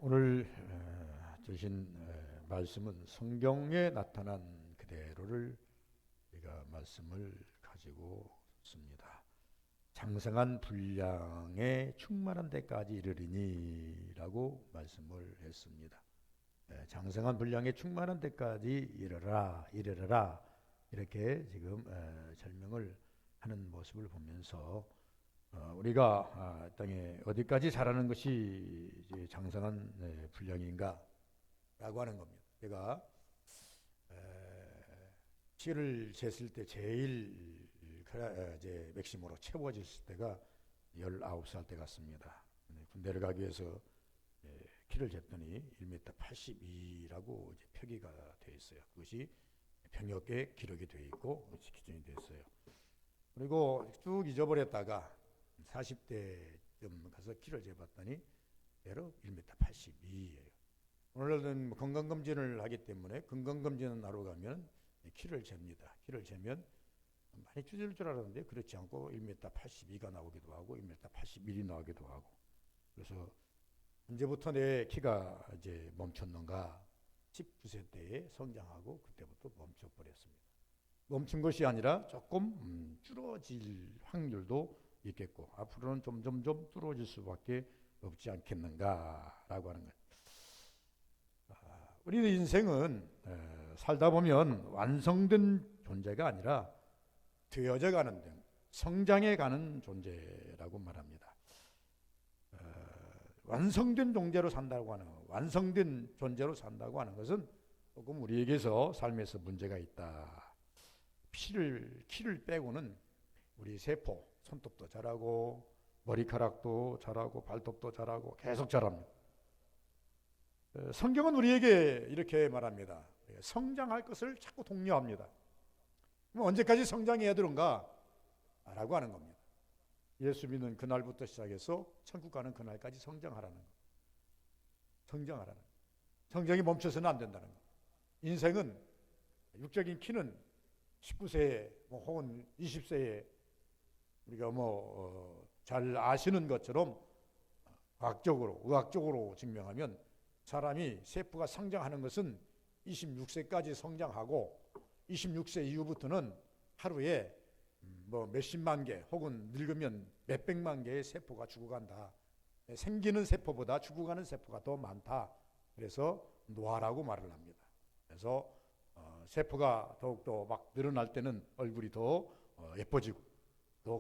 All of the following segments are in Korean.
오늘 주신 말씀은 성경에 나타난 그대로를 우리가 말씀을 가지고 있습니다. 장성한 분량에 충만한 데까지 이르리니라고 말씀을 했습니다. 장성한 분량에 충만한 데까지 이르러라 이렇게 지금 설명을 하는 모습을 보면서 우리가 땅에 어디까지 자라는 것이 장성한 분량인가 라고 하는 겁니다. 제가 키를 쟀을 때 제일 이제 맥시모로 채워졌을 때가 19살 때 같습니다. 군대를 가기 위해서 키를 쟀더니 1m 82라고 이제 표기가 되어 있어요. 그것이 병역에 기록이 되어 있고 기준이 되어 있어요. 그리고 쭉 잊어버렸다가 40대쯤 가서 키를 재봤더니 대로 1m 82예요. 오늘은 건강검진을 하기 때문에 건강검진을 하러 가면 키를 잽니다. 키를 재면 많이 줄일 줄 알았는데 그렇지 않고 1m 82가 나오기도 하고 1m 81이 나오기도 하고, 그래서 언제부터 내 키가 이제 멈췄는가? 19세 때에 성장하고 그때부터 멈춰버렸습니다. 멈춘 것이 아니라 조금 줄어질 확률도 있겠고 앞으로는 점점 줄어질 수밖에 없지 않겠는가라고 하는 거예요. 우리 인생은 살다 보면 완성된 존재가 아니라 되어져 가는 등 성장해 가는 존재라고 말합니다. 완성된 존재로 산다고 하는, 완성된 존재로 산다고 하는 것은 조금 우리에게서 삶에서 문제가 있다. 키를 빼고는 우리 세포, 손톱도 자라고 머리카락도 자라고 발톱도 자라고 계속 자랍니다. 성경은 우리에게 이렇게 말합니다. 성장할 것을 자꾸 독려합니다. 그럼 언제까지 성장해야 되는가? 라고 하는 겁니다. 예수 믿는 그날부터 시작해서 천국 가는 그날까지 성장하라는 것. 성장하라는 것. 성장이 멈춰서는 안 된다는 것. 인생은 육적인 키는 19세에 혹은 20세에 우리가 잘 아시는 것처럼 과학적으로, 의학적으로 증명하면 사람이 세포가 성장하는 것은 26세까지 성장하고 26세 이후부터는 하루에 몇십만 개 혹은 늙으면 몇백만 개의 세포가 죽어간다. 생기는 세포보다 죽어가는 세포가 더 많다. 그래서 노화라고 말을 합니다. 그래서 세포가 더욱더 막 늘어날 때는 얼굴이 더 예뻐지고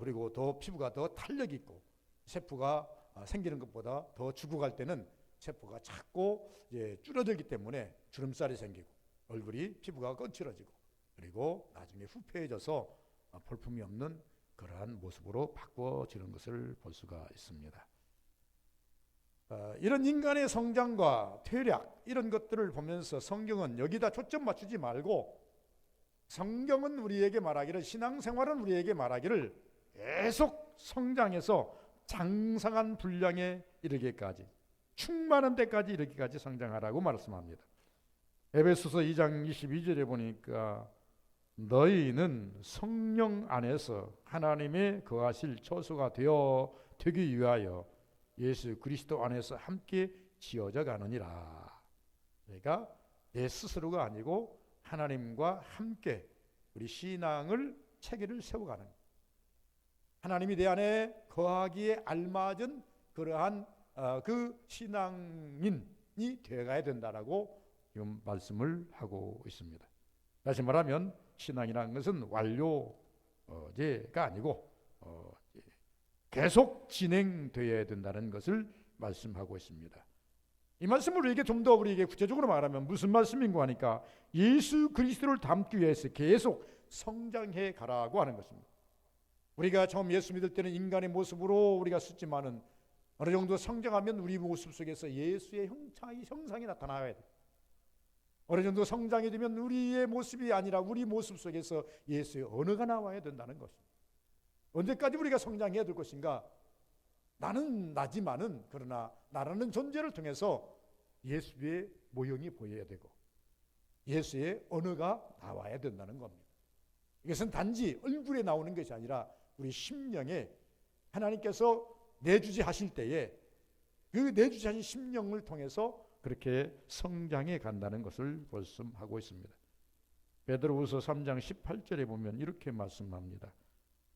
그리고 더 피부가 더 탄력 있고, 세포가 생기는 것보다 더 죽어갈 때는 세포가 작고 이제 줄어들기 때문에 주름살이 생기고 얼굴이 피부가 거칠어지고 그리고 나중에 후패해져서 볼품이 없는 그러한 모습으로 바꿔지는 것을 볼 수가 있습니다. 이런 인간의 성장과 퇴락 이런 것들을 보면서 성경은 여기다 초점 맞추지 말고, 성경은 우리에게 말하기를, 신앙생활은 우리에게 말하기를 계속 성장해서 장성한 분량에 이르기까지, 충만한 데까지 이르기까지 성장하라고 말씀합니다. 에베소서 2장 22절에 보니까 너희는 성령 안에서 하나님의 거하실 처소가 되기 위하여 예수 그리스도 안에서 함께 지어져 가느니라. 그러니까 내 스스로가 아니고 하나님과 함께 우리 신앙을 체계를 세워가는, 하나님이 내 안에 거하기에 알맞은 그러한 그 신앙인이 되어가야 된다라고 지금 말씀을 하고 있습니다. 다시 말하면 신앙이라는 것은 완료제가 아니고 계속 진행되어야 된다는 것을 말씀하고 있습니다. 이 말씀을 우리에게 좀 더 우리에게 구체적으로 말하면 무슨 말씀인가 하니까 예수 그리스도를 닮기 위해서 계속 성장해 가라고 하는 것입니다. 우리가 처음 예수 믿을 때는 인간의 모습으로 우리가 쓰지만은 어느 정도 성장하면 우리 모습 속에서 예수의 형상이 나타나야 돼. 어느 정도 성장이 되면 우리의 모습이 아니라 우리 모습 속에서 예수의 언어가 나와야 된다는 것입니다. 언제까지 우리가 성장해야 될 것인가? 나는 나지만은 그러나 나라는 존재를 통해서 예수의 모형이 보여야 되고 예수의 언어가 나와야 된다는 겁니다. 이것은 단지 얼굴에 나오는 것이 아니라 우리 심령에 하나님께서 내주지 하실 때에 그 그 내주신 심령을 통해서 그렇게 성장해 간다는 것을 말씀하고 있습니다. 베드로후서 3장 18절에 보면 이렇게 말씀합니다.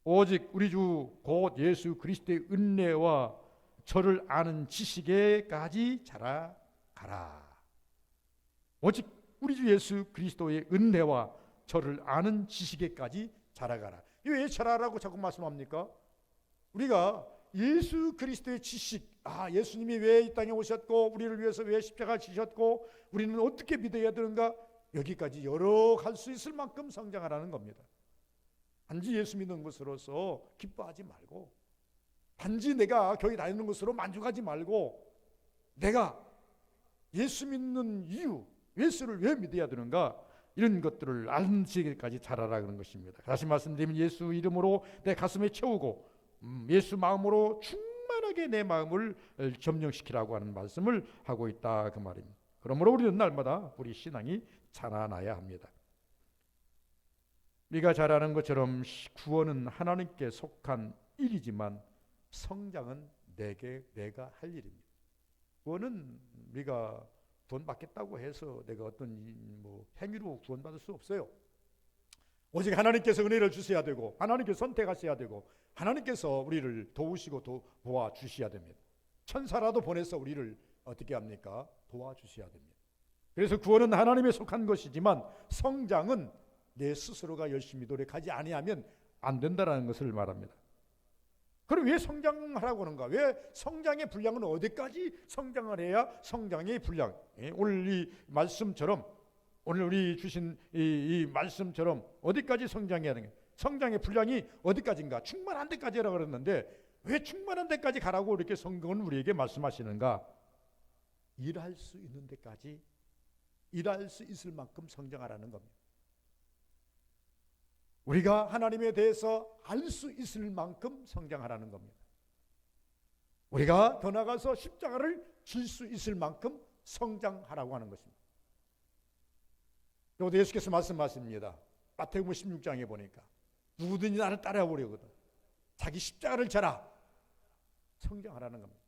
오직 우리 주 곧 예수 그리스도의 은혜와 저를 아는 지식에까지 자라가라. 오직 우리 주 예수 그리스도의 은혜와 저를 아는 지식에까지 자라가라. 이거 왜 자라라고 자꾸 말씀합니까? 우리가 예수 그리스도의 지식, 예수님이 왜 이 땅에 오셨고 우리를 위해서 왜 십자가 지셨고 우리는 어떻게 믿어야 되는가, 여기까지 여러 갈 수 있을 만큼 성장하라는 겁니다. 단지 예수 믿는 것으로서 기뻐하지 말고, 단지 내가 교회 다니는 것으로 만족하지 말고, 내가 예수 믿는 이유, 예수를 왜 믿어야 되는가, 이런 것들을 아는 지식까지 자라라 그런 것입니다. 다시 말씀드리면 예수 이름으로 내 가슴에 채우고 예수 마음으로 충만하게 내 마음을 점령시키라고 하는 말씀을 하고 있다 그 말입니다. 그러므로 우리는 날마다 우리 신앙이 자라나야 합니다. 우리가 잘 아는 것처럼 구원은 하나님께 속한 일이지만 성장은 내가 할 일입니다. 구원은 우리가 구원 받겠다고 해서 내가 어떤 행위로 구원받을 수 없어요. 오직 하나님께서 은혜를 주셔야 되고, 하나님께서 선택하셔야 되고, 하나님께서 우리를 도우시고 도와주셔야 됩니다. 천사라도 보내서 우리를 어떻게 합니까? 도와주셔야 됩니다. 그래서 구원은 하나님에 속한 것이지만 성장은 내 스스로가 열심히 노력하지 아니하면 안 된다라는 것을 말합니다. 그럼 왜 성장하라고 하는가? 왜 성장의 분량은 어디까지 성장을 해야 성장의 분량? 오늘 이 말씀처럼, 오늘 우리 주신 이 말씀처럼 어디까지 성장해야 하는가? 성장의 분량이 어디까지인가? 충만한 데까지라고 그랬는데 왜 충만한 데까지 가라고 이렇게 성경은 우리에게 말씀하시는가? 일할 수 있는 데까지, 일할 수 있을 만큼 성장하라는 겁니다. 우리가 하나님에 대해서 알 수 있을 만큼 성장하라는 겁니다. 우리가 더 나아가서 십자가를 질 수 있을 만큼 성장하라고 하는 것입니다. 여기도 예수께서 말씀하십니다. 마태복음 16장에 보니까 누구든지 나를 따라오려거든 자기 십자가를 져라. 성장하라는 겁니다.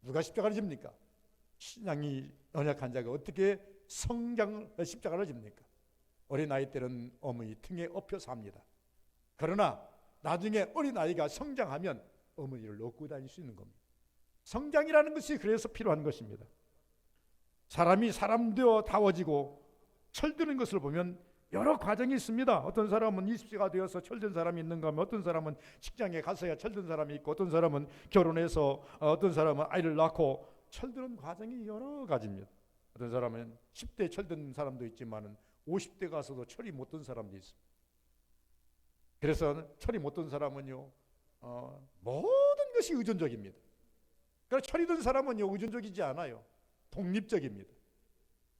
누가 십자가를 집니까? 신앙이 연약한 자가 어떻게 십자가를 집니까? 어린 아이 때는 어머니 등에 업혀 삽니다. 그러나 나중에 어린 아이가 성장하면 어머니를 업고 다닐 수 있는 겁니다. 성장이라는 것이 그래서 필요한 것입니다. 사람이 사람 되어 다워지고 철드는 것을 보면 여러 과정이 있습니다. 어떤 사람은 20세가 되어서 철든 사람이 있는가 하면, 어떤 사람은 직장에 가서야 철든 사람이 있고, 어떤 사람은 결혼해서, 어떤 사람은 아이를 낳고, 철드는 과정이 여러 가지입니다. 어떤 사람은 10대 철든 사람도 있지만 50대 가서도 철이 못 든 사람도 있습니다. 그래서 철이 못 든 사람은요, 모든 것이 의존적입니다. 그러나 철이 든 사람은요, 의존적이지 않아요. 독립적입니다.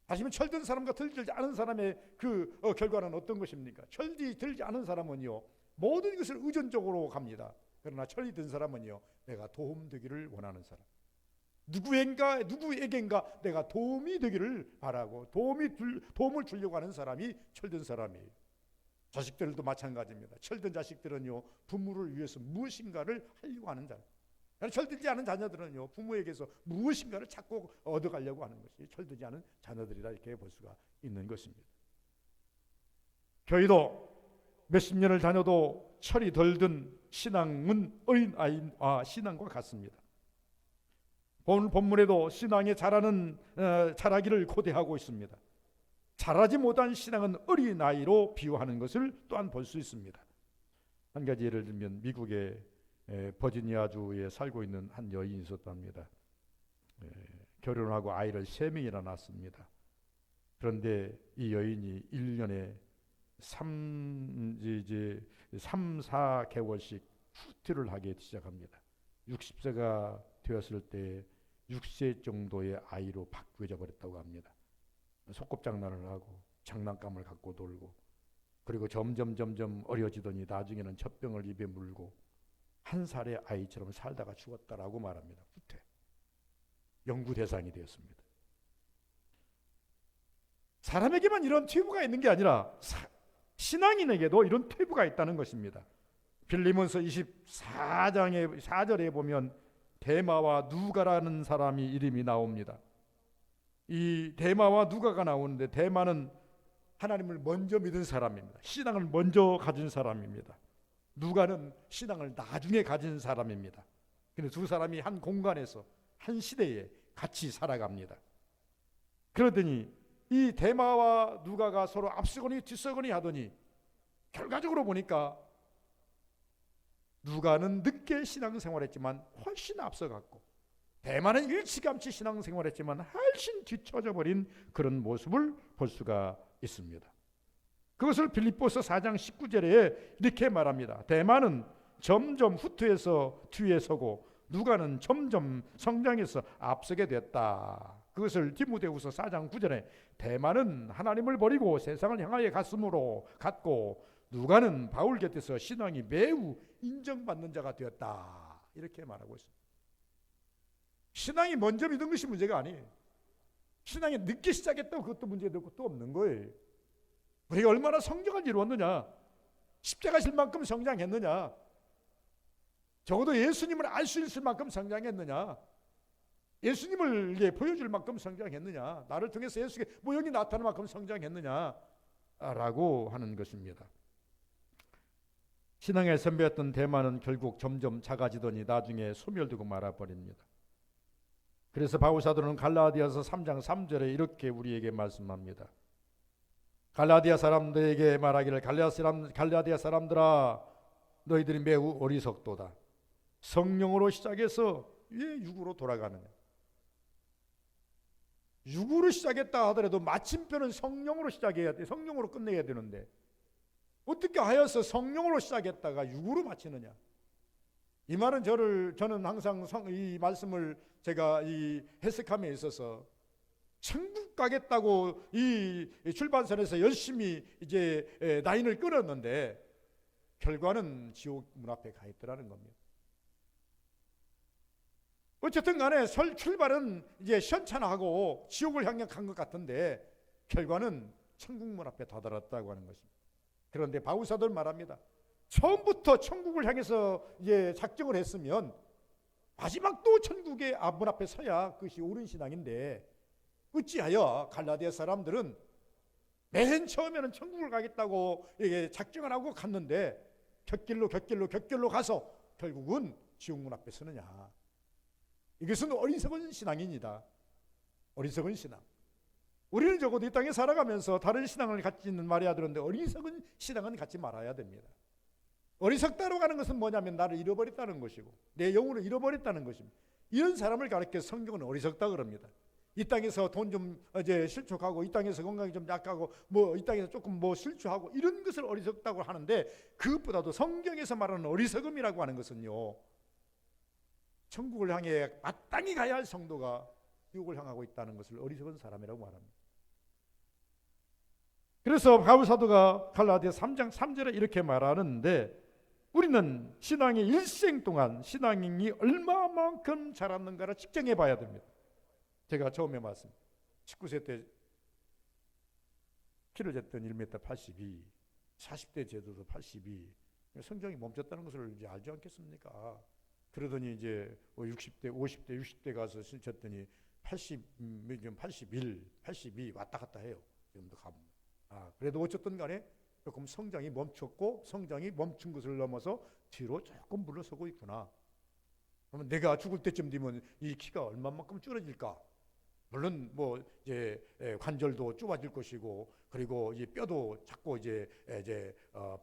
하지만 철든 사람과 들지 않은 사람의 그 결과는 어떤 것입니까? 철이 들지 않은 사람은요, 모든 것을 의존적으로 갑니다. 그러나 철이 든 사람은요, 내가 도움되기를 원하는 사람, 누구에겐가 내가 도움이 되기를 바라고 도움을 주려고 하는 사람이 철든 사람이에요. 자식들도 마찬가지입니다. 철든 자식들은요, 부모를 위해서 무엇인가를 하려고 하는 자들. 철들지 않은 자녀들은요, 부모에게서 무엇인가를 찾고 얻어가려고 하는 것이 철들지 않은 자녀들이라 이렇게 볼 수가 있는 것입니다. 교회도 몇십 년을 다녀도 철이 덜 든 신앙은 어린아이와 신앙과 같습니다. 오늘 본문에도 신앙의 자라기를 고대하고 있습니다. 자라지 못한 신앙은 어린아이로 비유하는 것을 또한 볼 수 있습니다. 한 가지 예를 들면 미국의 버지니아주에 살고 있는 한 여인이 있었답니다. 결혼하고 아이를 3명이나 낳았습니다. 그런데 이 여인이 1년에 3-4개월씩 후퇴를 하기 시작합니다. 60세가 되었을 때 6세 정도의 아이로 바뀌어져 버렸다고 합니다. 소꿉장난을 하고 장난감을 갖고 놀고, 그리고 점점 어려지더니 나중에는 젖병을 입에 물고 1살의 아이처럼 살다가 죽었다라고 말합니다. 후퇴. 연구 대상이 되었습니다. 사람에게만 이런 퇴보가 있는 게 아니라 신앙인에게도 이런 퇴보가 있다는 것입니다. 빌립보서 24장의 4절에 보면 데마와 누가라는 사람이 이름이 나옵니다. 이 데마와 누가가 나오는데, 데마는 하나님을 먼저 믿은 사람입니다. 신앙을 먼저 가진 사람입니다. 누가는 신앙을 나중에 가진 사람입니다. 근데 두 사람이 한 공간에서 한 시대에 같이 살아갑니다. 그러더니 이 데마와 누가가 서로 앞서거니 뒤서거니 하더니 결과적으로 보니까 누가는 늦게 신앙생활했지만 훨씬 앞서갔고, 대만은 일찌감치 신앙생활했지만 훨씬 뒤처져 버린 그런 모습을 볼 수가 있습니다. 그것을 빌립보서 4장 19절에 이렇게 말합니다. 대만은 점점 후퇴해서 뒤에 서고 누가는 점점 성장해서 앞서게 됐다. 그것을 디모데후서 4장 9절에 대만은 하나님을 버리고 세상을 향하여 갔고 누가는 바울 곁에서 신앙이 매우 인정받는 자가 되었다. 이렇게 말하고 있습니다. 신앙이 먼저 믿은 것이 문제가 아니에요. 신앙이 늦게 시작했다고 그것도 문제될 것도 없는 거예요. 우리가 얼마나 성장을 이루었느냐, 십자가 질 만큼 성장했느냐, 적어도 예수님을 알 수 있을 만큼 성장했느냐, 예수님을 보여줄 만큼 성장했느냐, 나를 통해서 예수의 모형이 나타날 만큼 성장했느냐 라고 하는 것입니다. 신앙의 선배였던 데마는 결국 점점 작아지더니 나중에 소멸되고 말아버립니다. 그래서 바울 사도는 갈라디아서 3장 3절에 이렇게 우리에게 말씀합니다. 갈라디아 사람들에게 말하기를, 갈라디아 사람들아, 너희들이 매우 어리석도다. 성령으로 시작해서 왜 육으로 돌아가느냐. 육으로 시작했다 하더라도 마침표는 성령으로 시작해야 돼. 성령으로 끝내야 되는데 어떻게 하여서 성령으로 시작했다가 육으로 마치느냐. 이 말은 저는 항상 이 말씀을 제가 이 해석함에 있어서 천국 가겠다고 이 출판선에서 열심히 이제 라인을 끊었는데 결과는 지옥 문 앞에 가 있더라는 겁니다. 어쨌든 간에 출발은 이제 시원찮아하고 지옥을 향해 간 것 같은데 결과는 천국 문 앞에 다다랐다고 하는 것입니다. 그런데 바울 사도는 말합니다. 처음부터 천국을 향해서 이제 작정을 했으면 마지막도 천국의 문 앞에 서야 그것이 옳은 신앙인데, 어찌하여 갈라디아 사람들은 맨 처음에는 천국을 가겠다고 작정을 하고 갔는데 곁길로 가서 결국은 지옥문 앞에 서느냐. 이것은 어리석은 신앙입니다. 어리석은 신앙. 우리는 적어도 이 땅에 살아가면서 다른 신앙을 갖지 있는 말이야 되는데 어리석은 신앙은 갖지 말아야 됩니다. 어리석다로 가는 것은 뭐냐면 나를 잃어버렸다는 것이고 내 영혼을 잃어버렸다는 것입니다. 이런 사람을 가르쳐 성경은 어리석다 그럽니다. 이 땅에서 돈 좀 이제 실족하고, 이 땅에서 건강이 좀 약하고, 뭐 이 땅에서 조금 뭐 실추하고, 이런 것을 어리석다고 하는데, 그것보다도 성경에서 말하는 어리석음이라고 하는 것은요, 천국을 향해 마땅히 가야 할 성도가 지옥을 향하고 있다는 것을 어리석은 사람이라고 말합니다. 그래서 바울 사도가 갈라디아 3장 3절에 이렇게 말하는데, 우리는 신앙의 일생 동안 신앙이 얼마만큼 자랐는가를 측정해 봐야 됩니다. 제가 처음에 말씀 19세 때 키를 쟀더니 1m 82, 40대 제도도 82, 성장이 멈췄다는 것을 이제 알지 않겠습니까? 그러더니 이제 60대, 50대, 60대 가서 쟀더니 81, 82 왔다 갔다 해요. 지금도 가면. 그래도 어쨌든 간에 조금 성장이 멈췄고, 성장이 멈춘 것을 넘어서 뒤로 조금 물러서고 있구나. 그러면 내가 죽을 때쯤 되면 이 키가 얼마만큼 줄어질까? 물론 뭐 이제 관절도 좁아질 것이고, 그리고 이 뼈도 자꾸 이제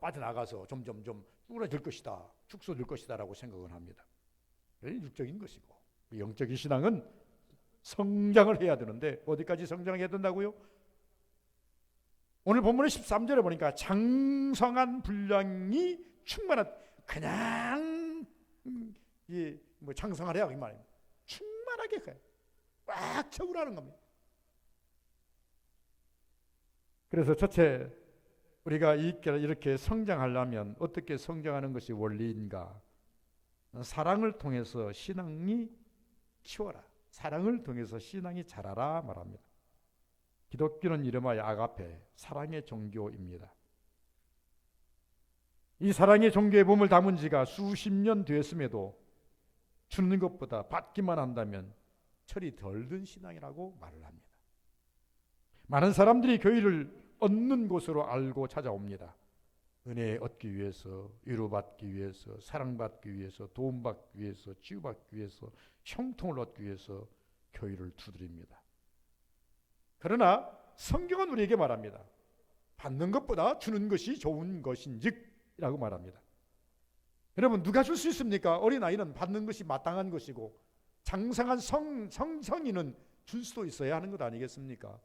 빠져나가서 점점 좀 줄어들 것이다, 축소될 것이다라고 생각을 합니다. 육적인 것이고, 영적인 신앙은 성장을 해야 되는데 어디까지 성장해야 된다고요? 오늘 본문의 13절에 보니까 장성한 분량이 충만한, 그냥 뭐 장성하래야 이 말입니다. 충만하게 가요. 꽉 채우라는 겁니다. 그래서 첫째, 우리가 이렇게 성장하려면 어떻게 성장하는 것이 원리인가? 사랑을 통해서 신앙이 키워라. 사랑을 통해서 신앙이 자라라 말합니다. 기독교는 이름하여 아가페, 사랑의 종교입니다. 이 사랑의 종교의 몸을 담은 지가 수십 년 되었음에도 주는 것보다 받기만 한다면 철이 덜 든 신앙이라고 말을 합니다. 많은 사람들이 교회를 얻는 곳으로 알고 찾아옵니다. 은혜 얻기 위해서, 위로받기 위해서, 사랑받기 위해서, 도움받기 위해서, 치유받기 위해서, 형통을 얻기 위해서 교회를 두드립니다. 그러나 성경은 우리에게 말합니다. 받는 것보다 주는 것이 좋은 것인즉 이라고 말합니다. 여러분, 누가 줄 수 있습니까? 어린아이는 받는 것이 마땅한 것이고 장성한 성인은 줄 수도 있어야 하는 것 아니겠습니까?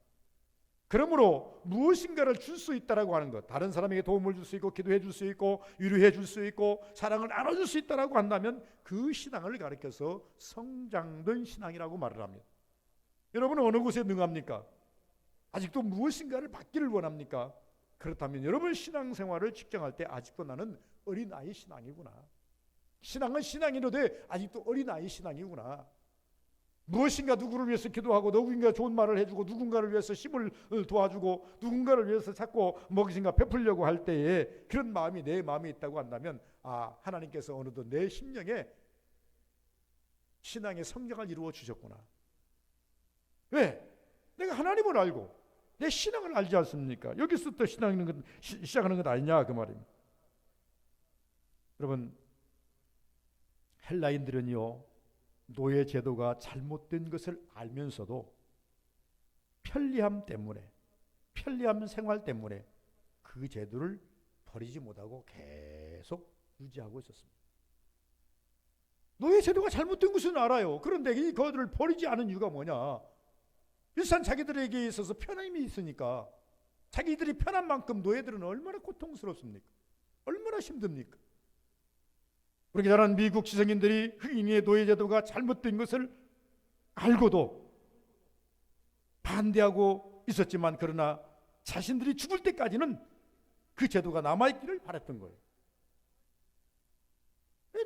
그러므로 무엇인가를 줄 수 있다라고 하는 것, 다른 사람에게 도움을 줄 수 있고 기도해 줄 수 있고 위로해 줄 수 있고 사랑을 나눠줄 수 있다라고 한다면 그 신앙을 가리켜서 성장된 신앙이라고 말을 합니다. 여러분은 어느 곳에 능합니까? 아직도 무엇인가를 받기를 원합니까? 그렇다면 여러분 신앙생활을 측정할 때 아직도 나는 어린아이 신앙이구나. 신앙은 신앙이로되 아직도 어린아이 신앙이구나. 무엇인가 누구를 위해서 기도하고 누군가 좋은 말을 해주고 누군가를 위해서 힘을 도와주고 누군가를 위해서 자꾸 무엇인가 베풀려고 할 때에 그런 마음이 내 마음에 있다고 한다면 하나님께서 어느덧 내 심령에 신앙의 성장을 이루어 주셨구나. 왜? 내가 하나님을 알고 내 신앙을 알지 않습니까? 여기서부터 신앙을 시작하는 것 아니냐 그 말입니다. 여러분, 헬라인들은요 노예 제도가 잘못된 것을 알면서도 편리함 생활 때문에 그 제도를 버리지 못하고 계속 유지하고 있었습니다. 노예 제도가 잘못된 것은 알아요. 그런데 이것들을 버리지 않은 이유가 뭐냐? 일단 자기들에게 있어서 편함이 있으니까. 자기들이 편한 만큼 노예들은 얼마나 고통스럽습니까? 얼마나 힘듭니까? 우리 잘 아는 미국 지성인들이 흑인의 노예 제도가 잘못된 것을 알고도 반대하고 있었지만 그러나 자신들이 죽을 때까지는 그 제도가 남아있기를 바랐던 거예요.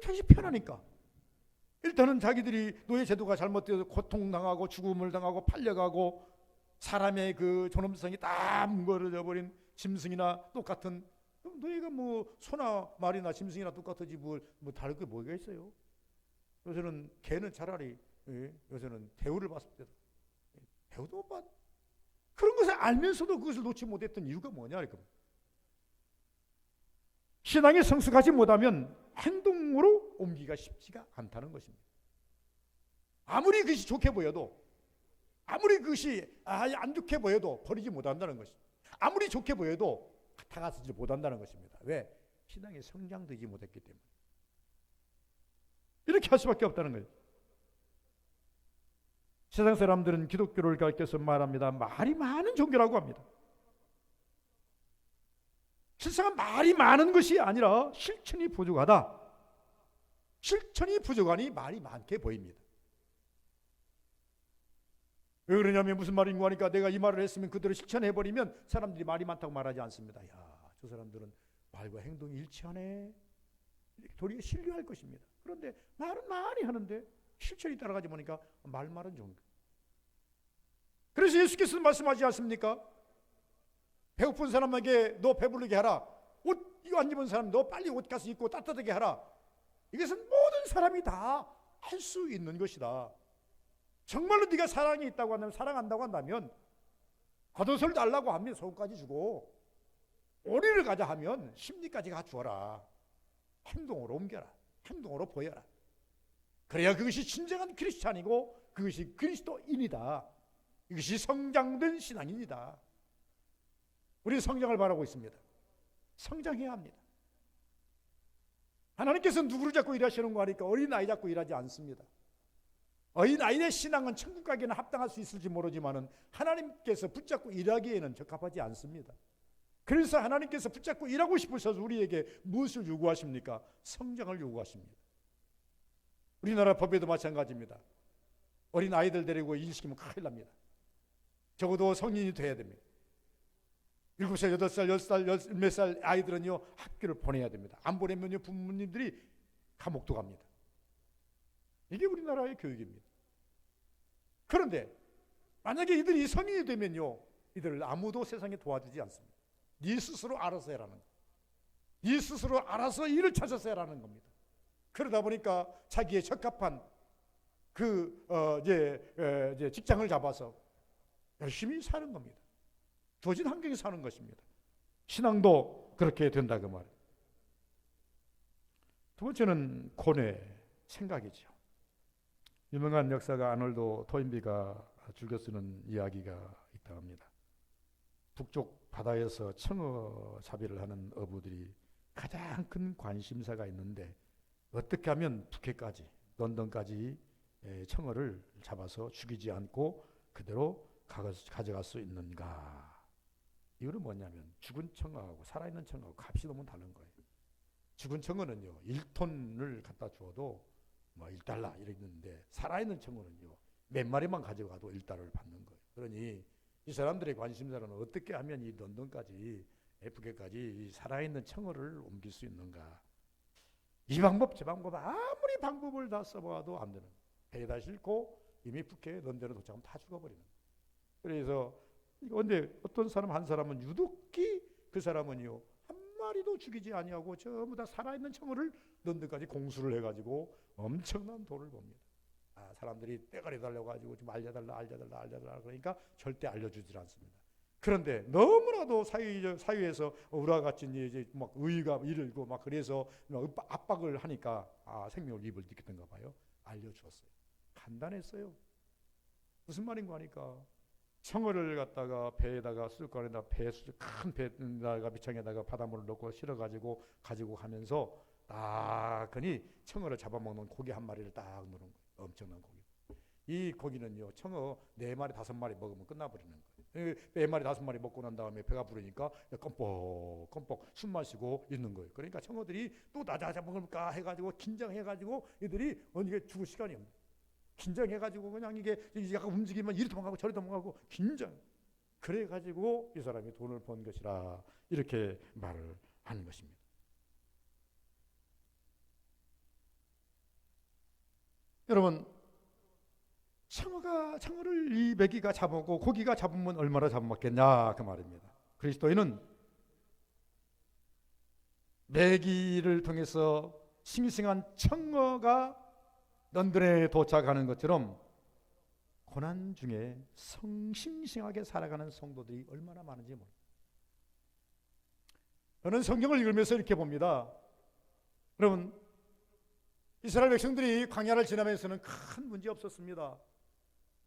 자신이 편하니까. 일단은 자기들이 노예 제도가 잘못되어서 고통당하고 죽음을 당하고 팔려가고 사람의 그 존엄성이 다 뭉거려져 버린 짐승이나 똑같은, 노예가 뭐 소나 말이나 짐승이나 똑같지 뭐 다를 게 뭐가 있어요? 요새는 개는 차라리 요새는 대우를 받을 때도 대우도 못 받. 그런 것을 알면서도 그것을 놓지 못했던 이유가 뭐냐? 그러니까 신앙에 성숙하지 못하면 행동으로 옮기기가 쉽지가 않다는 것입니다. 아무리 그것이 좋게 보여도, 아무리 그것이 안 좋게 보여도 버리지 못한다는 것입니다. 아무리 좋게 보여도 다가서지 못한다는 것입니다. 왜? 신앙이 성장되지 못했기 때문에. 이렇게 할 수밖에 없다는 거예요. 세상 사람들은 기독교를 가르쳐서 말합니다. 말이 많은 종교라고 합니다. 세상은 말이 많은 것이 아니라 실천이 부족하다. 실천이 부족하니 말이 많게 보입니다. 왜 그러냐면 무슨 말인가 하니까 내가 이 말을 했으면 그대로 실천해버리면 사람들이 말이 많다고 말하지 않습니다. 야, 저 사람들은 말과 행동이 일치하네. 도리어 신뢰할 것입니다. 그런데 말은 많이 하는데 실천이 따라가지 보니까 말은 좀. 그래서 예수께서 말씀하지 않습니까? 배고픈 사람에게 너 배부르게 하라. 옷 이거 안 입은 사람 너 빨리 옷 가서 입고 따뜻하게 하라. 이것은 모든 사람이 다 할 수 있는 것이다. 정말로 네가 사랑이 있다고 한다면, 사랑한다고 한다면 겉옷을 달라고 하면 속옷까지 주고, 오리를 가자 하면 심리까지 갖추어라. 행동으로 옮겨라. 행동으로 보여라. 그래야 그것이 진정한 크리스찬이고 그것이 그리스도인이다. 이것이 성장된 신앙입니다. 우리는 성장을 바라고 있습니다. 성장해야 합니다. 하나님께서는 누구를 잡고 일하시는 거 하니까 어린아이 잡고 일하지 않습니다. 어린아이의 신앙은 천국 가기에는 합당할 수 있을지 모르지만 하나님께서 붙잡고 일하기에는 적합하지 않습니다. 그래서 하나님께서 붙잡고 일하고 싶으셔서 우리에게 무엇을 요구하십니까? 성장을 요구하십니다. 우리나라 법에도 마찬가지입니다. 어린아이들 데리고 일시키면 큰일 납니다. 적어도 성인이 돼야 됩니다. 7살, 8살, 10살, 몇 살 아이들은요 학교를 보내야 됩니다. 안 보내면요 부모님들이 감옥도 갑니다. 이게 우리나라의 교육입니다. 그런데 만약에 이들이 성인이 되면요 이들을 아무도 세상에 도와주지 않습니다. 네 스스로 알아서 해라는 거예요. 네 스스로 알아서 일을 찾아서 해라는 겁니다. 그러다 보니까 자기의 적합한 이제 직장을 잡아서 열심히 사는 겁니다. 주어진 환경에 사는 것입니다. 신앙도 그렇게 된다 그 말이에요. 두 번째는 고뇌, 생각이죠. 유명한 역사가 아놀드 토인비가 즐겨 쓰는 이야기가 있다 합니다. 북쪽 바다에서 청어 잡이를 하는 어부들이 가장 큰 관심사가 있는데 어떻게 하면 북해까지, 런던까지 청어를 잡아서 죽이지 않고 그대로 가져갈 수 있는가. 이유는 뭐냐면 죽은 청어하고 살아있는 청어하고 값이 너무 다른 거예요. 죽은 청어는요 1톤을 갖다 주어도 뭐 1달러 이랬는데 살아있는 청어는요 몇 마리만 가져가도 1달러를 받는 거예요. 그러니 이 사람들의 관심사는 어떻게 하면 이 런던까지 북해까지 이 살아있는 청어를 옮길 수 있는가. 이 방법 저 방법 아무리 방법을 다 써봐도 안 되는 거예요. 배에다 싣고 이미 북해 런던에 도착하면 다 죽어버리는 거예요. 그래서 그런데 어떤 사람 한 사람은 유독히 그 사람은요 한 마리도 죽이지 아니하고 전부 다 살아있는 청어를 런던까지 공수를 해가지고 엄청난 돈을 벌니다. 사람들이 떼가리 달려가지고 좀 알려달라 그러니까 절대 알려주질 않습니다. 그런데 너무나도 사회에서 우리와 같이 이제 막 의의가 이르고 막 그래서 압박을 하니까 생명을 입을 느꼈던가 봐요. 알려주었어요. 간단했어요. 무슨 말인가 하니까 청어를 갖다가 배에다가 수족관에다 큰 배에다가 밑창에다가 바닷물을 넣고 실어가지고 가지고 가면서 딱 그니 청어를 잡아먹는 고기 한 마리를 딱 넣는 거예요. 엄청난 고기. 이 고기는요 청어 4마리 5마리 먹으면 끝나버리는 거예요. 4마리 5마리 먹고 난 다음에 배가 부르니까 껌뻑 숨 마시고 있는 거예요. 그러니까 청어들이 또 나 잡아먹을까 해가지고 긴장해가지고 이들이 이게 죽을 시간이 없는 거예요. 긴장해가지고 그냥 이게 약간 움직이면 이리 도망가고 저리 도망가고 긴장. 그래가지고 이 사람이 돈을 번 것이라 이렇게 말을 하는 것입니다. 여러분 청어를 이 메기가 잡아먹고 고기가 잡으면 얼마나 잡아먹겠냐 그 말입니다. 그리스도인은 메기를 통해서 싱싱한 청어가 런던에 도착하는 것처럼 고난 중에 싱싱하게 살아가는 성도들이 얼마나 많은지 모릅니다. 저는 성경을 읽으면서 이렇게 봅니다. 여러분 이스라엘 백성들이 광야를 지나면서는 큰 문제 없었습니다.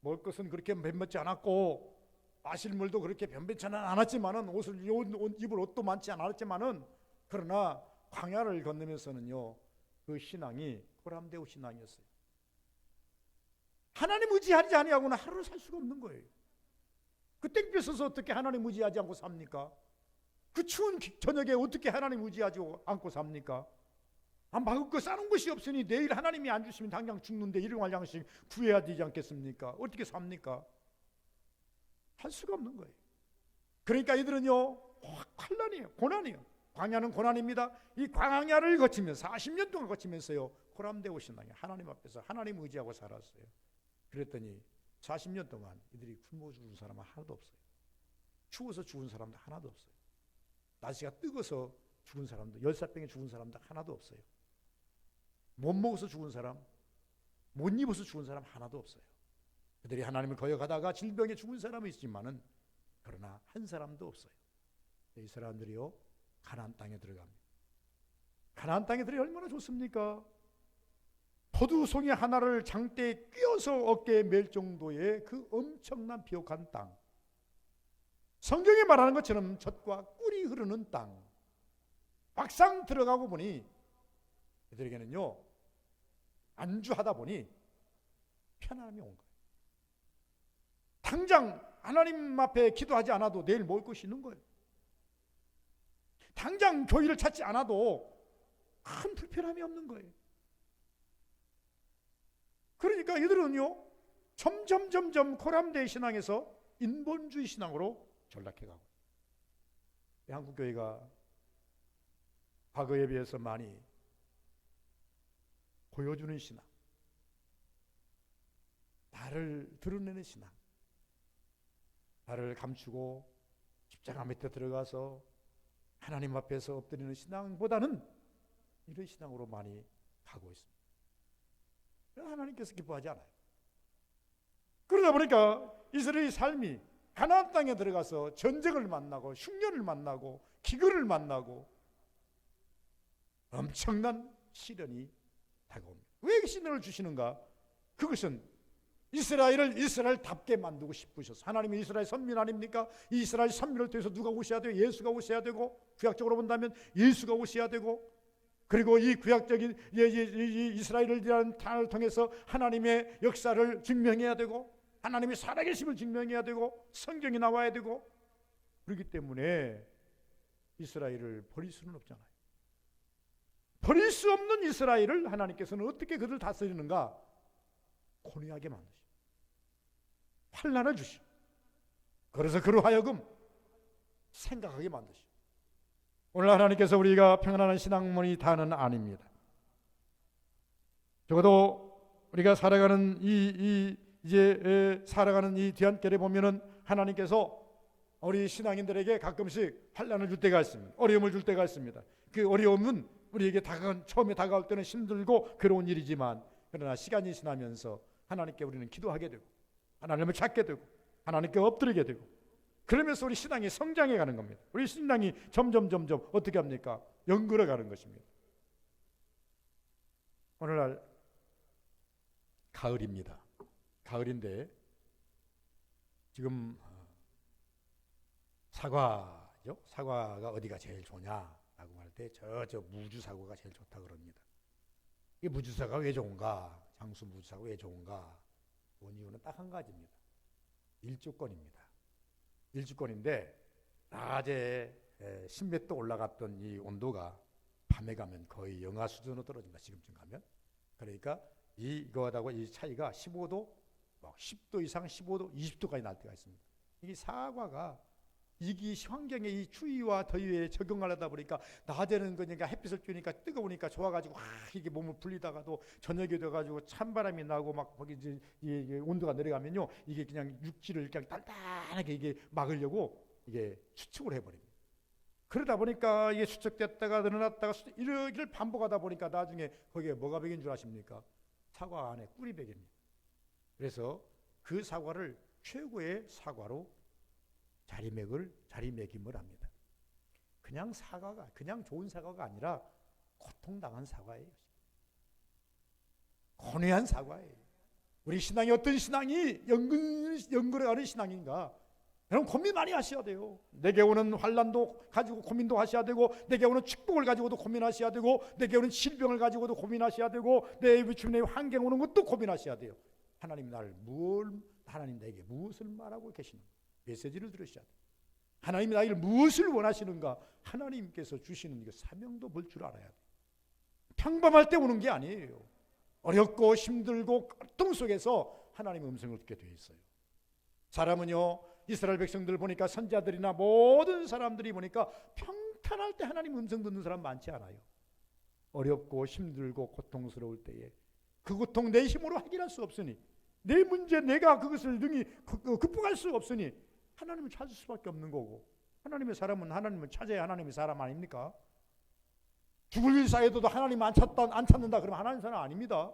먹을 것은 그렇게 변변치 않았고 마실 물도 그렇게 변변치는 않았지만은 입을 옷도 많지 않았지만은 그러나 광야를 건너면서는요 그 신앙이 고람되우 신앙이었어요. 하나님 의지하지 아니하고는 하루를 살 수가 없는 거예요. 그 땡볕 서서 어떻게 하나님 의지하지 않고 삽니까? 그 추운 저녁에 어떻게 하나님 의지하지 않고 삽니까? 먹을 거 싸는 것이 없으니 내일 하나님이 안 주시면 당장 죽는데 일용할 양식 구해야 되지 않겠습니까? 어떻게 삽니까? 할 수가 없는 거예요. 그러니까 이들은요 환난이에요. 고난이에요. 광야는 고난입니다. 이 광야를 거치면서 40년 동안 거치면서요 고람되고 신앙이 하나님 앞에서 하나님 의지하고 살았어요. 그랬더니 40년 동안 이들이 굶어 죽은 사람은 하나도 없어요. 추워서 죽은 사람도 하나도 없어요. 날씨가 뜨거워서 죽은 사람도, 열사병에 죽은 사람도 하나도 없어요. 못 먹어서 죽은 사람, 못 입어서 죽은 사람 하나도 없어요. 그들이 하나님을 거역하다가 질병에 죽은 사람은 있지만은 그러나 한 사람도 없어요. 이 사람들이요 가나안 땅에 들어갑니다. 가나안 땅에 들이 얼마나 좋습니까? 포도송이 하나를 장대에 끼워서 어깨에 맬 정도의 그 엄청난 비옥한 땅. 성경이 말하는 것처럼 젖과 꿀이 흐르는 땅. 막상 들어가고 보니 그들에게는요 안주하다 보니 편안함이 온 거예요. 당장 하나님 앞에 기도하지 않아도 내일 먹을 것이 있는 거예요. 당장 교회를 찾지 않아도 큰 불편함이 없는 거예요. 그러니까 이들은요 점점 고람대 신앙에서 인본주의 신앙으로 전락해가고, 한국 교회가 과거에 비해서 많이 보여주는 신앙, 나를 드러내는 신앙, 나를 감추고 십자가 밑에 들어가서 하나님 앞에서 엎드리는 신앙보다는 이런 신앙으로 많이 가고 있습니다. 하나님께서 기뻐하지 않아요. 그러다 보니까 이스라엘의 삶이 가나안 땅에 들어가서 전쟁을 만나고 흉년을 만나고 기근을 만나고 엄청난 시련이 다가옵니다. 왜 시련을 주시는가? 그것은 이스라엘을 이스라엘답게 만들고 싶으셔서. 하나님이 이스라엘 선민 아닙니까? 이 이스라엘 선민을 통해서 누가 오셔야 되고 예수가 오셔야 되고, 구약적으로 본다면 예수가 오셔야 되고, 그리고 이 구약적인 이스라엘이라는 땅을 통해서 하나님의 역사를 증명해야 되고, 하나님의 살아계심을 증명해야 되고, 성경이 나와야 되고, 그렇기 때문에 이스라엘을 버릴 수는 없잖아요. 버릴 수 없는 이스라엘을 하나님께서는 어떻게 그들을 다스리는가? 고뇌하게 만드시고 환난을 주시고, 그래서 그로 하여금 생각하게 만드시고. 오늘 하나님께서 우리가 평안한 신앙문이 다는 아닙니다. 적어도 우리가 살아가는 이제 살아가는 이 뒤안길에 보면은 하나님께서 우리 신앙인들에게 가끔씩 환난을 줄 때가 있습니다. 어려움을 줄 때가 있습니다. 그 어려움은 우리에게 처음에 다가올 때는 힘들고 괴로운 일이지만, 그러나 시간이 지나면서 하나님께 우리는 기도하게 되고 하나님을 찾게 되고 하나님께 엎드리게 되고, 그러면서 우리 신앙이 성장해 가는 겁니다. 우리 신앙이 점점 어떻게 합니까? 연결해 가는 것입니다. 오늘날 가을입니다. 가을인데 지금 사과죠? 사과가 어디가 제일 좋냐라고 할 때 저 무주 사과가 제일 좋다 그럽니다. 이 무주 사과가 왜 좋은가? 장수 무주 사과가 왜 좋은가? 원 이유는 딱 한 가지입니다. 일주권입니다. 일주권인데 낮에 10몇 도 올라갔던 이 온도가 밤에 가면 거의 영하 수준으로 떨어집니다. 지금쯤 가면. 그러니까 이거하고 이 차이가 15도, 10도 이상, 15도, 20도까지 날 때가 있습니다. 이 사과가 이 환경의 이 추위와 더위에 적응하려다 보니까 낮에는 그러니까 햇빛을 쬐니까 뜨거우니까 좋아가지고 이게 몸을 불리다가도 저녁이 돼가지고 찬바람이 나고 막 거기 이제 이 온도가 내려가면요, 이게 그냥 육지를 그냥 단단하게 이게 막으려고 이게 수축을 해버립니다. 그러다 보니까 이게 수축됐다가 늘어났다가 이렇게 반복하다 보니까 나중에 거기에 뭐가 백인 줄 아십니까? 사과 안에 꿀이 백입니다. 그래서 그 사과를 최고의 사과로 자리매김을 합니다. 그냥 사과가, 그냥 좋은 사과가 아니라 고통당한 사과예요. 고뇌한 사과예요. 우리 신앙이 어떤 신앙이 연결해가는 신앙인가? 여러분 고민 많이 하셔야 돼요. 내게 오는 환난도 가지고 고민도 하셔야 되고, 내게 오는 축복을 가지고도 고민하셔야 되고, 내게 오는 질병을 가지고도 고민하셔야 되고, 내 주변에 환경 오는 것도 고민하셔야 돼요. 하나님 하나님 나에게 무엇을 말하고 계시는가? 메시지를 들으셔야 돼요. 하나님이 나에게 무엇을 원하시는가? 하나님께서 주시는 사명도 볼 줄 알아야 돼요. 평범할 때 오는 게 아니에요. 어렵고 힘들고 고통 속에서 하나님의 음성을 듣게 되어 있어요. 사람은요, 이스라엘 백성들 보니까 선지자들이나 모든 사람들이 보니까 평탄할 때 하나님 음성 듣는 사람 많지 않아요. 어렵고 힘들고 고통스러울 때에 그 고통 내 힘으로 해결할 수 없으니, 내 문제 내가 그것을 능히 극복할 수 없으니 하나님을 찾을 수밖에 없는 거고, 하나님의 사람은 하나님을 찾아야 하나님의 사람 아닙니까? 죽을 일 사이에도 하나님 안 찾는다 그러면 하나님 사람 아닙니다.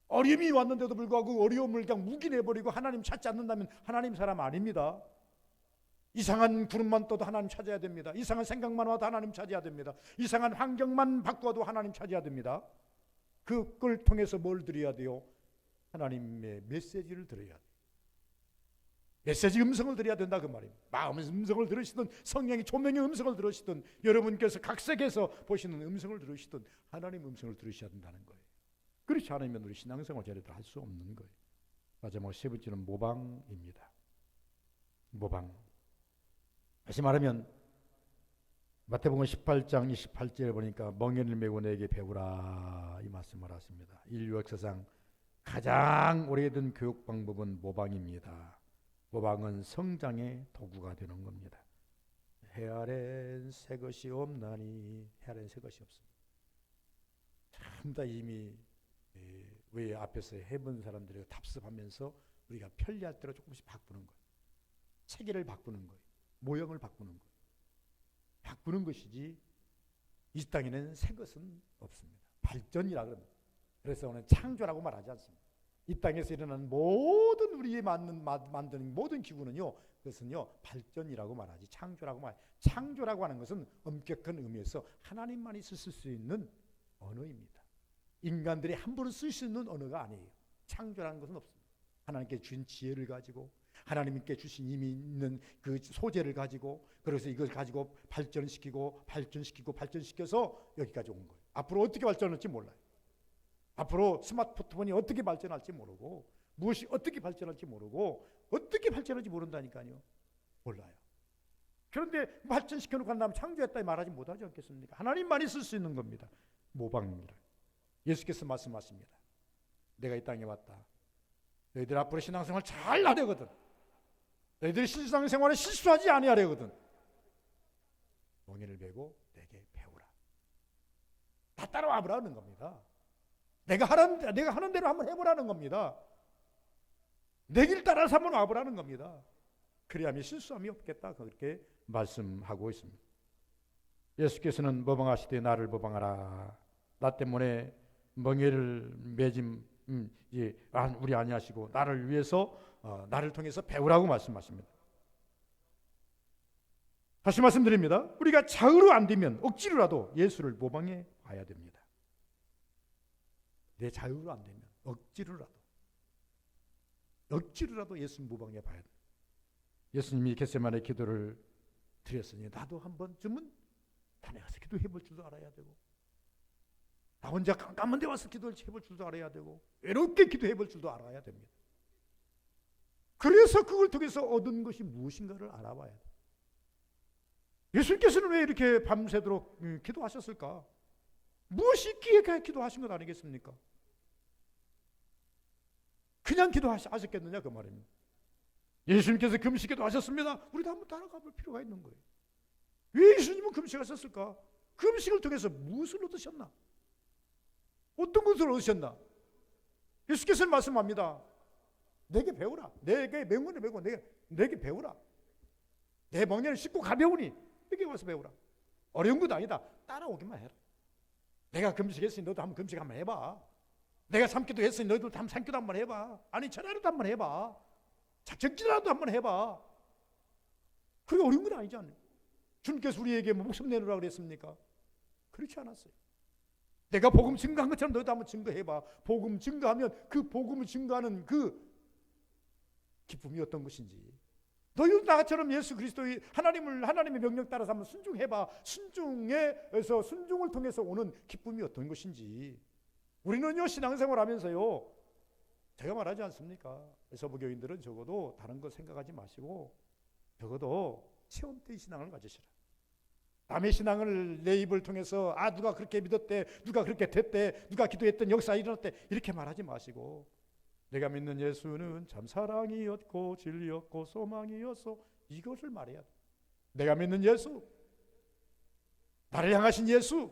어려움이 왔는데도 불구하고 어려움을 그냥 묵인해버리고 하나님 찾지 않는다면 하나님 사람 아닙니다. 이상한 구름만 떠도 하나님 찾아야 됩니다. 이상한 생각만 와도 하나님 찾아야 됩니다. 이상한 환경만 바꿔도 하나님 찾아야 됩니다. 그걸 통해서 뭘 드려야 돼요? 하나님의 메시지를 들어야 돼요. 메시지 음성을 드려야 된다 그 말입니다. 마음의 음성을 들으시든 성령의 조명의 음성을 들으시든 여러분께서 각색해서 보시는 음성을 들으시든 하나님 음성을 들으셔야 된다는 거예요. 그렇지 않으면 우리 신앙생활 제대로 할 수 없는 거예요. 마지막 세 번째는 모방입니다. 모방. 다시 말하면 마태복음 18장 28절에 보니까 멍에를 메고 내게 배우라 이 말씀을 하십니다. 인류 역사상 가장 오래된 교육 방법은 모방입니다. 모방은 성장의 도구가 되는 겁니다. 해 아래는 새 것이 없나니, 해 아래는 새 것이 없습니다. 참 다 이미 왜 앞에서 해본 사람들이 답습하면서 우리가 편리할 대로 조금씩 바꾸는 거예요. 체계를 바꾸는 거예요. 모형을 바꾸는 거예요. 바꾸는 것이지 이 땅에는 새 것은 없습니다. 발전이라 그럽니다. 그래서 오늘 창조라고 말하지 않습니다. 이 땅에서 일어나는 모든 우리의 만드는 모든 기구는요, 그것은요 발전이라고 말하지 창조라고 말. 창조라고 하는 것은 엄격한 의미에서 하나님만이 쓸 수 있는 언어입니다. 인간들이 함부로 쓸 수 있는 언어가 아니에요. 창조라는 것은 없습니다. 하나님께 주신 지혜를 가지고 하나님께 주신 이미 있는 그 소재를 가지고 그래서 이걸 가지고 발전시켜서 여기까지 온 거예요. 앞으로 어떻게 발전할지 몰라요. 앞으로 스마트폰이 어떻게 발전할지 모르고 무엇이 어떻게 발전할지 모르고 어떻게 발전할지 모른다니까요. 몰라요. 그런데 발전시켜놓고 난 다음에 창조했다 말하지 못하지 않겠습니까? 하나님만이 쓸 수 있는 겁니다. 모방입니다. 예수께서 말씀하십니다. 내가 이 땅에 왔다. 너희들 앞으로 신앙생활 잘 하려거든. 너희들이 신앙생활을 실수하지 아니하려거든. 멍에를 메고 내게 배우라. 다 따라와 보라는 겁니다. 내가 하는 대로 한번 해보라는 겁니다. 내 길 따라서 한번 와보라는 겁니다. 그래야만 실수함이 없겠다. 그렇게 말씀하고 있습니다. 예수께서는 모방하시되 나를 모방하라. 나 때문에 멍에를 매짐 우리 아니하시고 나를 위해서 나를 통해서 배우라고 말씀하십니다. 다시 말씀드립니다. 우리가 자의로 안 되면 억지로라도 예수를 모방해 봐야 됩니다. 내 자유로 안 되면 억지로라도 예수 모방해 봐야 돼. 예수님이 겟세마네 기도를 드렸으니 나도 한 번쯤은 단에 가서 기도해 볼 줄도 알아야 되고 나 혼자 깜깜한 데 와서 기도를 해볼 줄도 알아야 되고 외롭게 기도해 볼 줄도 알아야 됩니다. 그래서 그걸 통해서 얻은 것이 무엇인가를 알아봐야 돼. 예수님께서는 왜 이렇게 밤새도록 기도하셨을까? 무엇이 있기에 기도하신 것 아니겠습니까? 그냥 기도하셨겠느냐 그 말입니다. 예수님께서 금식기도 하셨습니다. 우리도 한번 따라가 볼 필요가 있는 거예요. 왜 예수님은 금식하셨을까? 금식을 통해서 무엇을 얻으셨나? 어떤 것을 얻으셨나? 예수께서는 말씀합니다. 내게 배우라. 내게 맹문을 배우고 내게 배우라. 내 멍에를 씻고 가벼우니 내게 와서 배우라. 어려운 것 아니다. 따라오기만 해라. 내가 금식했으니 너도 한번 금식 한번 해봐. 내가 삼기도 했으니 너희도 한번 삼기도 한번 해봐. 아니 전화라도 한번 해봐. 작정기라도 한번 해봐. 그게 어려운 건 아니지 않나요? 주님께서 우리에게 목숨 내놓으라 그랬습니까? 그렇지 않았어요. 내가 복음 증거한 것처럼 너희도 한번 증거해봐. 복음 증거하면 그 복음을 증거하는 그 기쁨이 어떤 것인지. 너희도 나처럼 예수 그리스도의 하나님의 명령 따라서 한번 순종해봐. 순종을 통해서 오는 기쁨이 어떤 것인지. 우리는요 신앙생활 하면서요 제가 말하지 않습니까? 서부교인들은 적어도 다른 거 생각하지 마시고 적어도 체험된 신앙을 가지시라. 남의 신앙을 내 입을 통해서 누가 그렇게 믿었대, 누가 그렇게 됐대, 누가 기도했던 역사 일어났대 이렇게 말하지 마시고 내가 믿는 예수는 참 사랑이었고 진리였고 소망이었어 이것을 말해야 돼. 내가 믿는 예수, 나를 향하신 예수,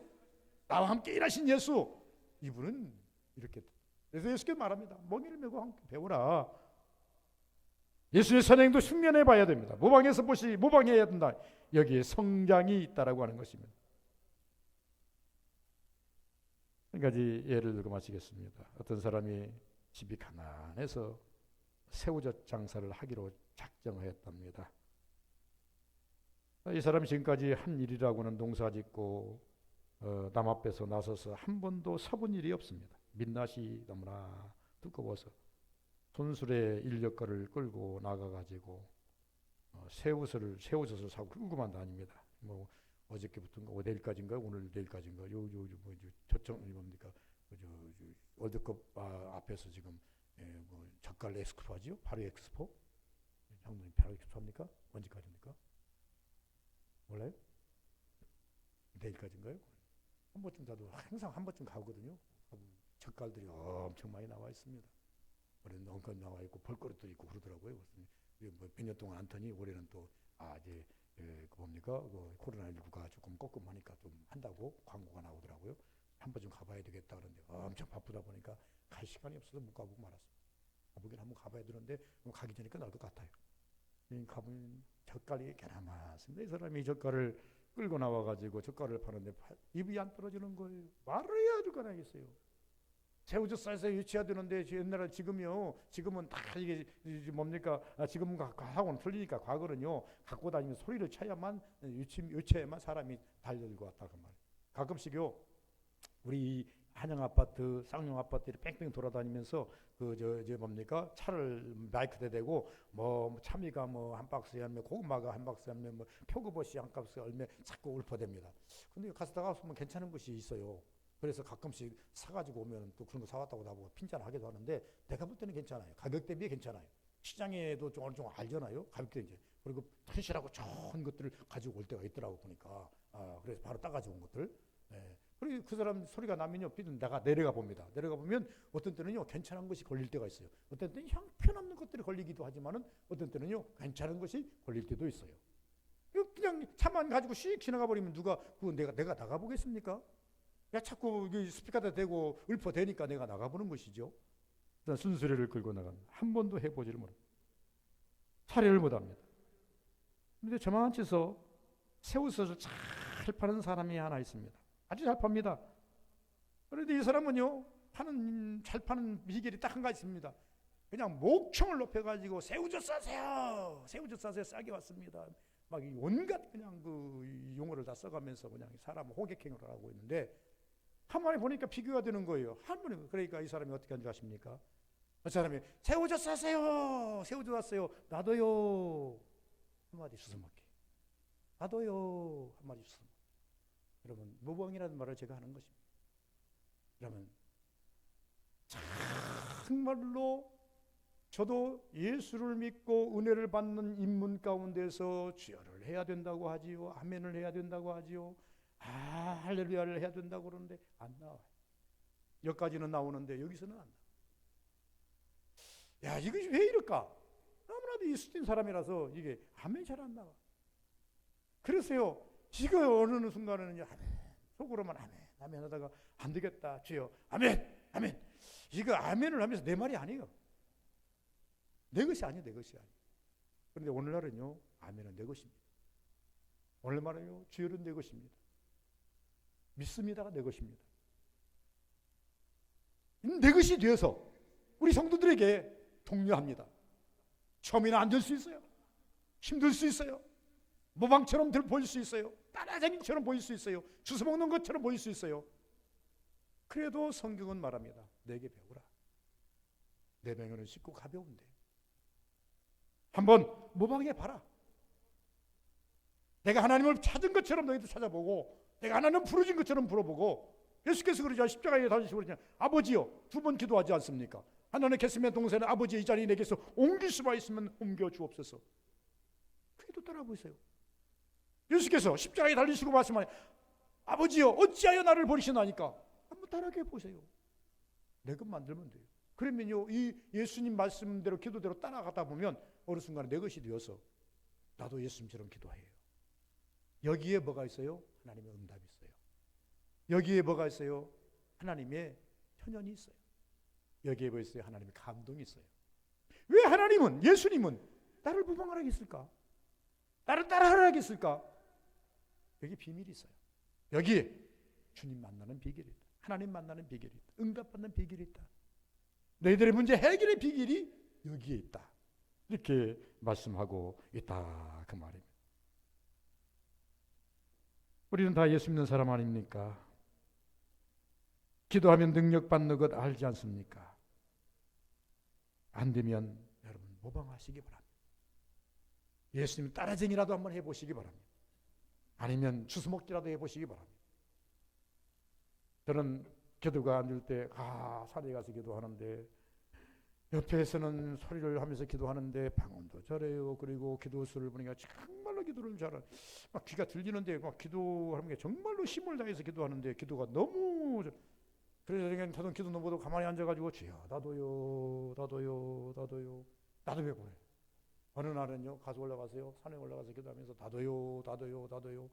나와 함께 일하신 예수, 이분은 이렇게. 그래서 예수께서 말합니다. 멍에를 메고 함께 배우라. 예수의 선행도 숙련해 봐야 됩니다. 모방해야 된다. 여기에 성장이 있다라고 하는 것입니다. 한 가지 예를 들고 마치겠습니다. 어떤 사람이 집이 가난해서 새우젓 장사를 하기로 작정하였답니다. 이 사람이 지금까지 한 일이라고는 농사짓고 남 앞에서 나서서 한 번도 서본 일이 없습니다. 민낯이 너무나 두꺼워서 손수레 인력거를 끌고 나가가지고 새우젓을 사고 끌고만 다닙니다. 뭐 어저께부터인가 내일까지인가 오늘 내일까지인가 저쪽 뭡니까 월드컵 앞에서 지금 뭐 젓갈 엑스포 하지요? 바로 엑스포? 장로님 바로 엑스포 합니까? 언제까지입니까? 몰라요? 내일까지인가요? 한 번쯤 가도 항상 한 번쯤 가거든요. 젓갈들이 엄청 많이 나와 있습니다. 올해는 엉건 나와 있고 볼거리도 있고 그러더라고요. 뭐 몇 년 동안 안 터니 올해는 또 이제 뭡니까 코로나19가 조금 꺾음하니까 좀 한다고 광고가 나오더라고요. 한 번쯤 가봐야 되겠다 그러는데 엄청 바쁘다 보니까 갈 시간이 없어서 못 가보고 말았어요. 가보긴 한번 가봐야 되는데 가기 전에 끝날 것 같아요. 가보면 젓갈이 개나마습니다. 이 사람이 젓갈을 끌고 나와가지고 젓갈을 파는데 입이 안 떨어지는 거예요. 말을 해야 될 거 아니겠어요. 새우젓 유치해야 되는데 옛날에 지금은 다 이게 뭡니까? 지금은 하고는 틀리니까 과거는요 갖고 다니면 소리를 쳐야만 유치해야만 사람이 달려들고 왔다 그 말. 가끔씩요 우리 한영 아파트, 쌍용 아파트를 뺑뺑 돌아다니면서 뭡니까? 차를 마이크에 대고 뭐 참이가 뭐 한 박스에 하면 고구마가 한 박스에 하면 뭐 표고버시 한 박스에 얼마 자꾸 읊어댑니다. 근데 가서 보면 괜찮은 것이 있어요. 그래서 가끔씩 사가지고 오면 또 그런 거 사왔다고 나보고 핀잔하기도 하는데 내가 볼 때는 괜찮아요. 가격 대비 괜찮아요. 시장에도 좀 어느 정도 알잖아요. 가격대 이제 그리고 튼실하고 좋은 것들을 가지고 올 때가 있더라고 보니까. 그래서 바로 따가지고 온 것들. 네. 그리고 그 사람 소리가 나면요, 내가 내려가 봅니다. 내려가 보면 어떤 때는요 괜찮은 것이 걸릴 때가 있어요. 어떤 때는 형편없는 것들이 걸리기도 하지만은 어떤 때는요 괜찮은 것이 걸릴 때도 있어요. 그냥 차만 가지고 씩 지나가 버리면 누가 그거 내가 나가 보겠습니까? 야 자꾸 스피커에다 대고 읊어대니까 내가 나가보는 것이죠. 순수리를 끌고 나간 한 번도 해보지를 못합니다. 차례를 못합니다. 그런데 저만치서 새우젓을 잘 파는 사람이 하나 있습니다. 아주 잘 팝니다. 그런데 이 사람은요 잘 파는 비결이 딱 한 가지 있습니다. 그냥 목청을 높여가지고 새우젓 싸세요, 새우젓 싸세요, 싸게 왔습니다. 막 온갖 그냥 그 용어를 다 써가면서 그냥 사람 호객행위를 하고 있는데 한 번에 보니까 비교가 되는 거예요. 한 번에. 그러니까 이 사람이 어떻게 한 줄 아십니까? 그 사람이 새우젓 싸세요, 새우젓 왔어요, 나도요 한마디 주워먹기, 나도요 한마디 주워먹기. 여러분 모범이라는 말을 제가 하는 것입니다. 그러면 정말로 저도 예수를 믿고 은혜를 받는 인문 가운데서 주여를 해야 된다고 하지요, 아멘을 해야 된다고 하지요, 할렐루야를 해야 된다고 그러는데 안 나와요. 여기까지는 나오는데 여기서는 안 나와요. 야, 이것이 왜 이럴까? 너무나도 예수된 사람이라서 이게 아멘 잘 안 나와. 그래서요 지금 어느 순간에는 아멘, 속으로만 아멘 하다가 안 되겠다, 주여 아멘, 아멘. 이거 아멘을 하면서 내 말이 아니에요. 내 것이 아니에요, 내 것이 아니에요. 그런데 오늘날은요 아멘은 내 것입니다. 오늘날은요 주여는 내 것입니다. 믿습니다가 내 것입니다. 내 것이 되어서 우리 성도들에게 독려합니다. 처음에는 안 될 수 있어요. 힘들 수 있어요. 모방처럼 보일 수 있어요. 따라쟁이처럼 보일 수 있어요. 주워 먹는 것처럼 보일 수 있어요. 그래도 성경은 말합니다. 내게 배우라. 내 맹어는 쉽고 가벼운데 한번 모방해 봐라. 내가 하나님을 찾은 것처럼 너희도 찾아보고, 내가 하나님 부르신 것처럼 불어보고, 예수께서 그러죠. 십자가에 달리시고 그러냐, 아버지요, 2번 기도하지 않습니까? 하나님 겟세마네 동산에 아버지 이 자리 내게서 옮길 수가 있으면 옮겨 주옵소서. 그래도 따라 보세요. 예수께서 십자가에 달리시고 말씀하니 아버지요 어찌하여 나를 버리시나니까. 한번 따라해 보세요. 내 것 만들면 돼요. 그러면요 이 예수님 말씀대로 기도대로 따라가다 보면 어느 순간에 내 것이 되어서 나도 예수님처럼 기도해요. 여기에 뭐가 있어요? 하나님의 응답이 있어요. 여기에 뭐가 있어요? 하나님의 편연이 있어요. 여기에 뭐 있어요? 하나님의 감동이 있어요. 왜 하나님은, 예수님은 나를 모방하라겠을까? 나를 따라하라겠을까? 여기 비밀이 있어요. 여기에 주님 만나는 비결이 있다. 하나님 만나는 비결이 있다. 응답받는 비결이 있다. 너희들의 문제 해결의 비결이 여기에 있다. 이렇게 말씀하고 있다 그 말입니다. 우리는 다 예수 믿는 사람 아닙니까? 기도하면 능력받는 것 알지 않습니까? 안 되면 여러분 모방하시기 바랍니다. 예수님 따라쟁이라도 한번 해보시기 바랍니다. 아니면 주스먹기라도 해보시기 바랍니다. 저는 기도가 안 될 때 산에 가서 기도하는데 옆에서는 소리를 하면서 기도하는데 방언도 잘해요. 그리고 기도 수를 보니까 정말로 기도를 잘하는, 막 귀가 들리는데 막 기도하는 게 정말로 힘을 다해서 기도하는데 기도가 너무 그래서 그냥 저는 기도 넘어도 가만히 앉아가지고 주여 나도요 나도 왜 그래. 어느 날은요 가서 올라가세요. 산에 올라가서 기도하면서 나도요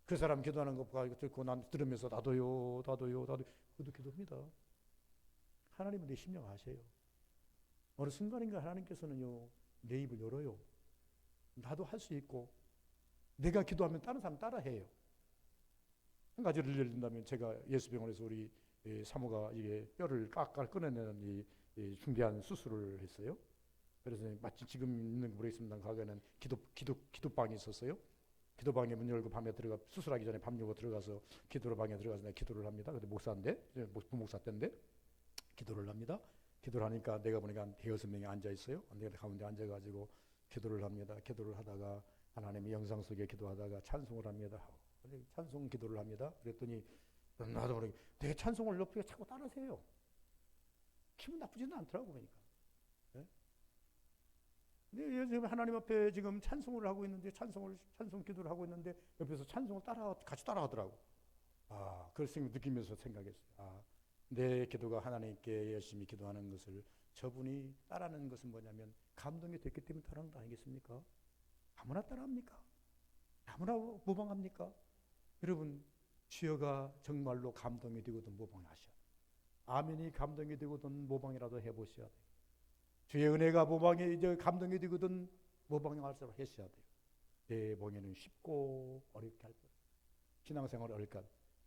그 사람 기도하는 거 듣고 난 들으면서 나도요 그것도 기도입니다. 하나님은 내 심령 아세요. 어느 순간인가 하나님께서는요 내 입을 열어요. 나도 할 수 있고 내가 기도하면 다른 사람 따라해요. 한 가지를 예를 든다면 제가 예수병원에서 우리 이 사모가 이게 뼈를 깎아 꺼내는 이 중대한 수술을 했어요. 그래서 마치 지금 있는 모르겠습니다. 과거에는 기도방이 있었어요. 기도방에 문 열고 밤에 들어가 수술하기 전에 밤 열고 들어가서 기도방에 들어가서 내가 기도를 합니다. 근데 목사인데 부목사 때인데 기도를 합니다. 기도를 하니까 내가 보니까 한 대여섯 명이 앉아 있어요. 내가 가운데 앉아가지고 기도를 합니다. 기도를 하다가 하나님의 영상 속에 기도하다가 찬송을 합니다. 찬송 기도를 합니다. 그랬더니 나도 모르게 내 찬송을 옆에 자꾸 따라세요. 기분 나쁘지는 않더라고 보니까. 네? 근데 지금 하나님 앞에 지금 찬송을 하고 있는데 찬송 기도를 하고 있는데 옆에서 찬송을 같이 따라하더라고. 아, 그걸 느끼면서 생각했어요. 아, 내 기도가 하나님께 열심히 기도하는 것을 저분이 따라하는 것은 뭐냐면 감동이 됐기 때문에 따라하는 거 아니겠습니까? 아무나 따라합니까? 아무나 모방합니까? 여러분, 주여가 정말로 감동이 되거든 모방하셔야 돼요. 아멘이 감동이 되거든 모방이라도 해보셔야 돼요. 주의 은혜가 감동이 되거든 모방하셔야 돼요. 내 봉에는 쉽고 어렵게 할 거예요. 신앙생활 어렵게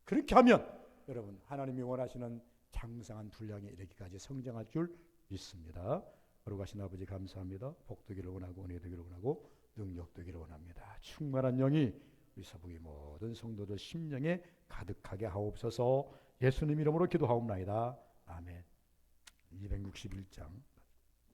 그렇게 하면 여러분 하나님이 원하시는 장성한 분량에 이르기까지 성장할 줄 믿습니다. 거룩하신 아버지 감사합니다. 복되기를 원하고 은혜 되기를 원하고 능력 되기를 원합니다. 충만한 영이 우리 서북의 모든 성도들 심령에 가득하게 하옵소서. 예수님 이름으로 기도하옵나이다. 아멘. 261장